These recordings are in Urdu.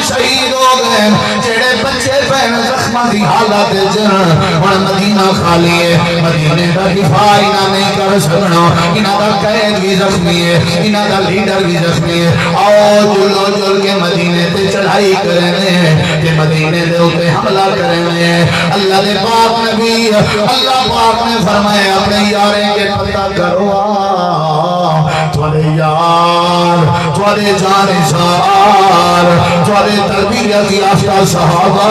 شہید ہو گئے جڑے بچے بہن زخماں دی حالت ہن مدینہ خالی ہے مدینے دا دفاع انہاں نہیں کر سکنا انہاں دا قائد بھی زخمی ہے انہاں دا لیڈر بھی زخمی ہے آؤ جلو جل کے مدینے تے چڑھائی کرنے تے مدینے دے اوپر حملہ کرنے اللہ دے پاک نبی اللہ پاک نے فرمایا اپنے یاریں کے پتہ کرو تھوڑے یار تھوڑے جانسار تھوڑے تربیت یافتہ صحابہ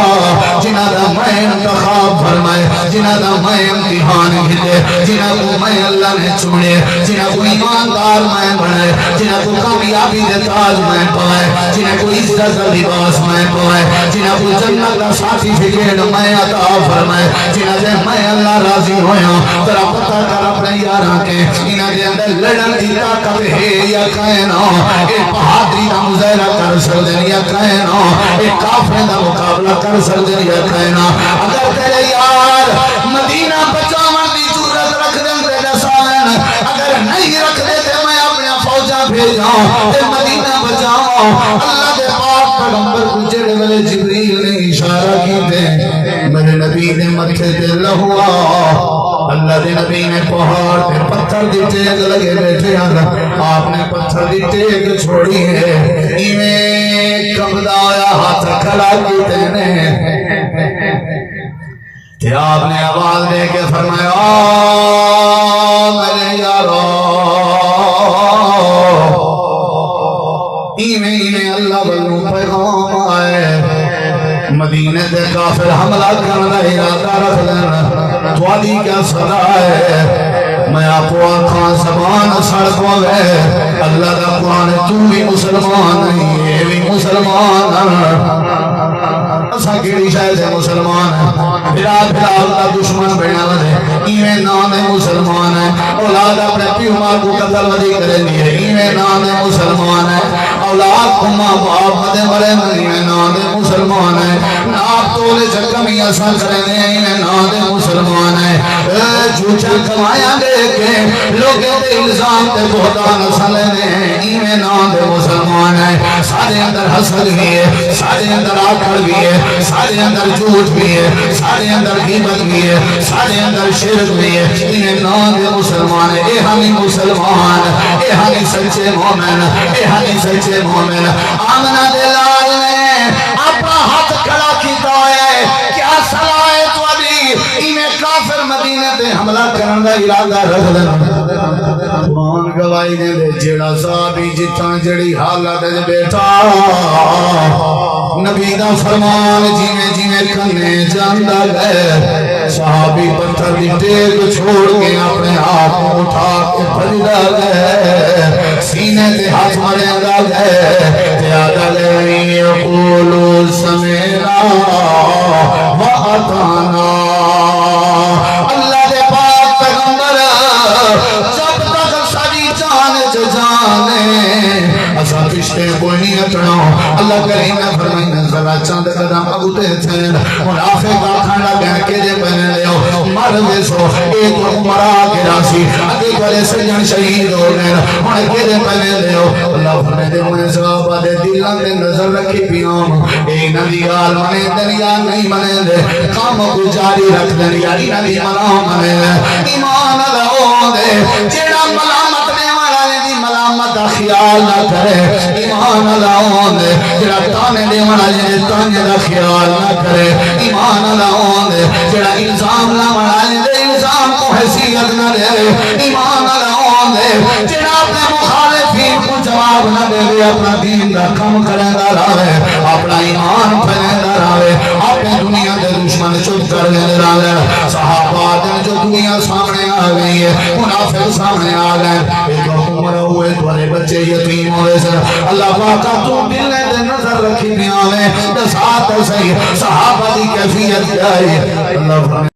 جنہاں دا میں انتخاب فرمائے جنہاں دا میں امتحان گھلے جنہاں کو میں اللہ نے چنے جنہاں کو ایماندار میں بنائے جنہاں کو کامیابی دے تاج میں پائے جنہاں کو عزت کا لباس میں پائے جنہاں کو جنت کا سرٹیفکیٹ میں عطا فرمائے جنہاں سے میں اللہ راضی ہویا ترا پتہ کر اپنے یاراں کے انہاں دے اندر لڑن دی طاقت ہے یا کہنا اے بہادری دا مظاہرہ کر سکدے یا کہنا اے کافر دا مقابلہ کر سکدے یا کہنا اگر تیرے یار مدینہ بچاون دی ضرورت رکھ دیں تے دساون اگر نہیں رکھ دے تے میں اپنے فوجاں بھیجاں تے مدینہ بچاؤں اللہ دے پاک پیغمبر کو جڑے ویلے جبریل نے اشارہ کیتے میرے نبی نے متھے تے لہوا اللہ دے نبی نے پہاڑ پہ پتھر دی ٹیک لگے بیٹھے آپ نے پتھر دی ٹیک چھوڑی ہے ایویں کمدا ہویا ہاتھ کھڑا کیتے نے تے آپ نے آواز دے کے فرمایا میرے یارو ایویں اللہ والوں پیغام آئے مدینے دے کافر حملہ کرنے دا ارادہ رکھ لینا توالی کیا صدا ہے میں آپ کو آنکھاں زبان سڑکوں ہے اللہ دا قرآن تو بھی مسلمان نہیں یہ بھی مسلمان اسا کیڑی شاید ہے مسلمان بلا اللہ دشمن بنا دے ایویں نام ہے مسلمان ہے اولاد اپنے پیو ماں کو قتل ودی کریں گے ایویں نام ہے مسلمان ہے اولاد کو ماں باپ مدے مرے ایویں نام ہے مسلمان ہے ناپ تولے چکمی ایسا کریں گے ایویں نام ہے مسلمان ہے جھوٹا کمایا دے کے لوگوں تے الزام تے بہتان سلے نے ایویں نام ہے مسلمان ہے سارے اندر حسد بھی ہے سارے اندر آکڑ بھی ہے سارے اندر جھوٹ بھی ہے سارے اندر غیبت بھی ہے سارے اندر شرک بھی ہے انہیں نام ہے مسلمان اے ہمیں مسلمان اے ہمیں سچے مومن اے ہمیں سچے مومن آمنہ دلال نے اپنا ہاتھ کھڑا کیتا ہے کیا صلاح ہے تو ابھی انہیں کافر مدینے تے حملہ کرن دا ارادہ رکھ دینا قرآن گواہی دے دے جیڑا صحابی جتاں جڑی حالت بیٹھا نبی دا فرمان جیویں جیویں کنے جاندا گئے صحابی پتھر دی ٹیک چھوڑ کے اپنے آپ کو اٹھا کے بھجدا گئے سینے تے ہاتھ مرے گئے زیادہ لے یقولو سمینا وعطانا اللہ دے پاک پیغمبر جب تک ساری جان جانے اسا پشتے کوئی نہیں ہٹنا اللہ کریم نے فرمایا ذرا چند قدم اگتے تھے منافق کا کھانا کہہ کے دے پہنے لے مر ویسو ایک عمرہ کے راسی اگے کرے سجن شہید ہو گئے ہن کے دے پہنے لے اللہ فرمائے دے میں صحابہ دے دلاں تے نظر رکھی پیام اے نبی گال منے دریا نہیں منے دے کام کو جاری رکھ دے یاری نبی ملام منے ایمان لاؤ دے جڑا ملامت نے والا دی ملامت دا خیال نہ کرے ایمان لاؤ دے جڑا تانے دے والا جے تانے دا خیال نہ کرے ایمان لاؤ دے جڑا الزام نہ والا دے الزام کو حیثیت نہ دے ایمان لاؤ دے جڑا اپنے مخالفین کو جواب نہ دے اپنا دین دا کم کرندا رہے اپنا ایمان پھیلندا رہے اپنے دنیا دے دشمن چپ کر دیندا رہے صحابہ دے جو دنیا سامنے آ گئی ہے منافق سامنے آ گئے ایک عمر ہوئے تمہارے بچے یتیم ہوئے سر اللہ پاک تو دل نے نظر رکھی دیا ہے ساتھ صحیح صحابہ دی کیفیت کیا ہے اللہ